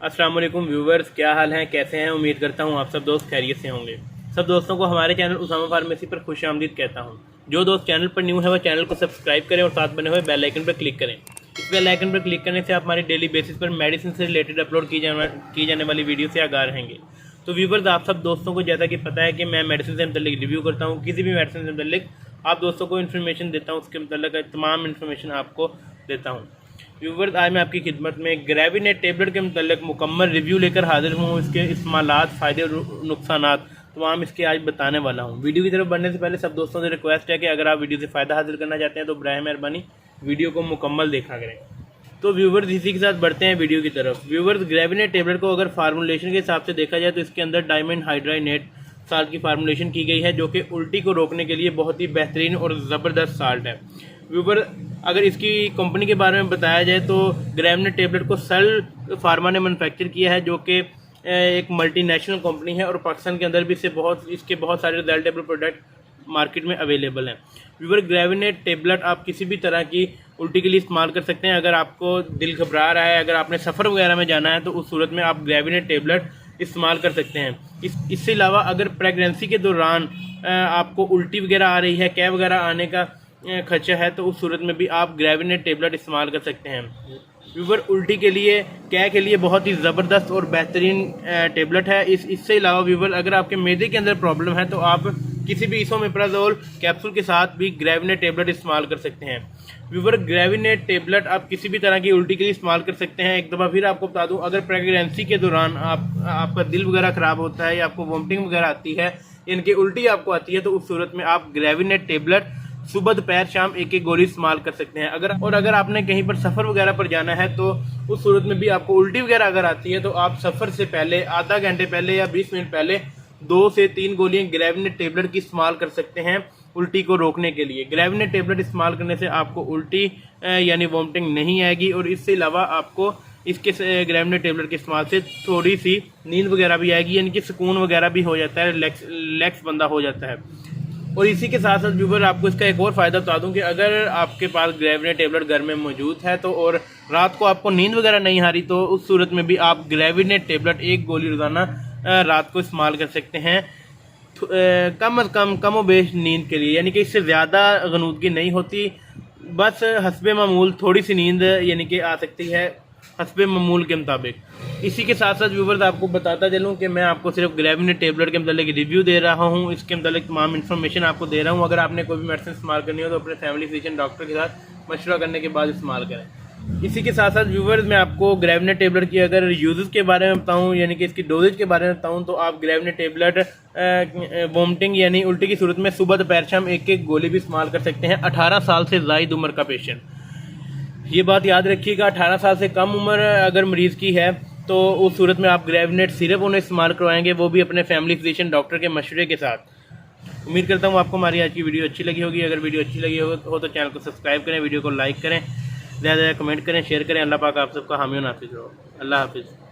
अस्सलाम वालेकुम व्यूवर्स, क्या हाल हैं, कैसे हैं। उम्मीद करता हूं आप सब दोस्त खैरियत से होंगे। सब दोस्तों को हमारे चैनल उसामा फार्मेसी पर खुश आमदीद कहता हूं। जो दोस्त चैनल पर न्यू है वह चैनल को सब्सक्राइब करें और साथ बने हुए बेल आइकन पर क्लिक करें। इस बेल आइकन पर क्लिक करने से आप हमारी डेली बेसिस पर मेडिसिन से रिलेटेड अपलोड की जाने वाली वीडियो से आगाह रहेंगे। तो व्यूवर्स, आप सब दोस्तों को जैसा कि पता है कि मैं मेडिसिन से मतलब रिव्यू करता हूँ, किसी भी मेडिसिन से मतलब आप दोस्तों को इन्फॉर्मेशन देता हूँ, उसके मतलब तमाम इन्फॉर्मेशन आपको देता हूँ। व्यूवर्स, आज मैं आपकी खिदमत में ग्रेविनेट टेबलेट के मतलब मुकम्मल रिव्यू लेकर हाजिर हूँ। इसके इस्तेमालात, फ़ायदे और नुकसानात तमाम इसके आज बताने वाला हूँ। वीडियो की तरफ बढ़ने से पहले सब दोस्तों से रिक्वेस्ट है कि अगर आप वीडियो से फ़ायदा हासिल करना चाहते हैं तो बराए मेहरबानी वीडियो को मुकम्मल देखा करें। तो व्यूवर्स, इसी के साथ बढ़ते हैं वीडियो की तरफ। व्यूवर्स, ग्रेविनेट टेबलेट को अगर फार्मूलेशन के हिसाब से देखा जाए तो इसके अंदर डायमंड हाइड्राइनेट साल्ट की फार्मूलेशन की गई है, जो कि उल्टी को रोकने के लिए बहुत ही बेहतरीन और ज़बरदस्त साल्ट है। व्यूवर, अगर इसकी कंपनी के बारे में बताया जाए तो ग्रेविनेट टेबलेट को सेल फार्मा ने मैन्युफैक्चर किया है, जो कि एक मल्टीनेशनल कंपनी है और पाकिस्तान के अंदर भी इसके बहुत सारे रिजल्टेबल प्रोडक्ट मार्केट में अवेलेबल हैं। व्यूवर, ग्रेविनेट टेबलेट आप किसी भी तरह की उल्टी के लिए इस्तेमाल कर सकते हैं। अगर आपको दिल घबरा रहा है, अगर आपने सफ़र वगैरह में जाना है तो उस सूरत में आप ग्रेविनेट टेबलेट इस्तेमाल कर सकते हैं। इससे अलावा अगर प्रेगनेंसी के दौरान आपको उल्टी वगैरह आ रही है, कैब वगैरह आने का खर्चा है, तो उस सूरत में भी आप ग्रेविनेट टेबलेट इस्तेमाल कर सकते हैं। व्यूवर, उल्टी के लिए, क्या के लिए बहुत ही ज़बरदस्त और बेहतरीन टेबलेट है। इससे अलावा व्यूवर, अगर आपके मैदे के अंदर प्रॉब्लम है तो आप किसी भी इसोमेप्राजोल कैप्सूल के साथ भी ग्रेविनेट टेबलेट इस्तेमाल कर सकते हैं। व्यूवर, ग्रेविनेट टेबलेट आप किसी भी तरह की उल्टी के लिए इस्तेमाल कर सकते हैं। एक दफ़ा फिर आपको बता दूं, अगर प्रेगनेंसी के दौरान आपका दिल वगैरह ख़राब होता है या आपको वॉमिटिंग वगैरह आती है, इनकी उल्टी आपको आती है, तो उस सूरत में आप ग्रेविनेट टेबलेट सुबह दोपहर शाम एक एक गोली इस्तेमाल कर सकते हैं। अगर आपने कहीं पर सफ़र वगैरह पर जाना है तो उस सूरत में भी आपको उल्टी वगैरह अगर आती है तो आप सफ़र से पहले आधा घंटे पहले या 20 मिनट पहले 2 से 3 गोलियां ग्रेविनेट टेबलेट की इस्तेमाल कर सकते हैं उल्टी को रोकने के लिए। ग्रेविनेट टेबलेट इस्तेमाल करने से आपको उल्टी यानी वॉमिटिंग नहीं आएगी और इससे अलावा आपको इसके ग्रेविनेट टेबलेट के इस्तेमाल से थोड़ी सी नींद वगैरह भी आएगी, यानी कि सुकून वगैरह भी हो जाता है, रिलैक्स बंदा हो जाता है। और इसी के साथ साथ व्यूवर, आपको इसका एक और फ़ायदा बता दूं कि अगर आपके पास ग्रेविनेट टेबलेट घर में मौजूद है तो और रात को आपको नींद वगैरह नहीं आ रही, तो उस सूरत में भी आप ग्रेविनेट टेबलेट एक गोली रोज़ाना रात को इस्तेमाल कर सकते हैं, कम अज़ कम बेश नींद के लिए, यानी कि इससे ज़्यादा गनूदगी नहीं होती, बस हस्बे मामूल थोड़ी सी नींद यानी कि आ सकती है हस्बे मामूल के मुताबिक। इसी के साथ साथ व्यूवर्स, आपको बताता चलूँ कि मैं आपको सिर्फ ग्रेविनेट टेबलेट के मतलब रिव्यू दे रहा हूँ, इसके मतलब तमाम इन्फॉर्मेशन आपको दे रहा हूँ। अगर आपने कोई भी मेडिसिन इस्तेमाल करनी हो तो अपने फैमिली फिजिशियन डॉक्टर के साथ मशवरा करने के बाद इस्तेमाल करें। इसी के साथ साथ व्यूवर्स, मैं आपको ग्रेविनेट टेबलेट की अगर यूजेस के बारे में बताऊँ, यानी कि इसकी डोजेज के बारे में बताऊँ, तो आप ग्रेविनेट टेबलेट वॉमिटिंग यानी उल्टी की सूरत में सुबह दोपहर शाम एक एक गोली भी इस्तेमाल कर सकते हैं 18 साल से ज़ायद उम्र का पेशेंट। ये बात याद रखिएगा, 18 साल से कम उम्र अगर मरीज़ की है तो उस सूरत में आप ग्रेविनेट सिरप उन्हें इस्तेमाल करवाएंगे, वो भी अपने फैमिली फिजिशियन डॉक्टर के मशवरे के साथ। उम्मीद करता हूँ आपको हमारी आज की वीडियो अच्छी लगी होगी। अगर वीडियो अच्छी लगी हो तो चैनल को सब्सक्राइब करें, वीडियो को लाइक करें, ज़्यादा कमेंट करें, शेयर करें। अल्लाह पाक आप सबका हामी और नाफिज़ हो। अल्लाह हाफिज़।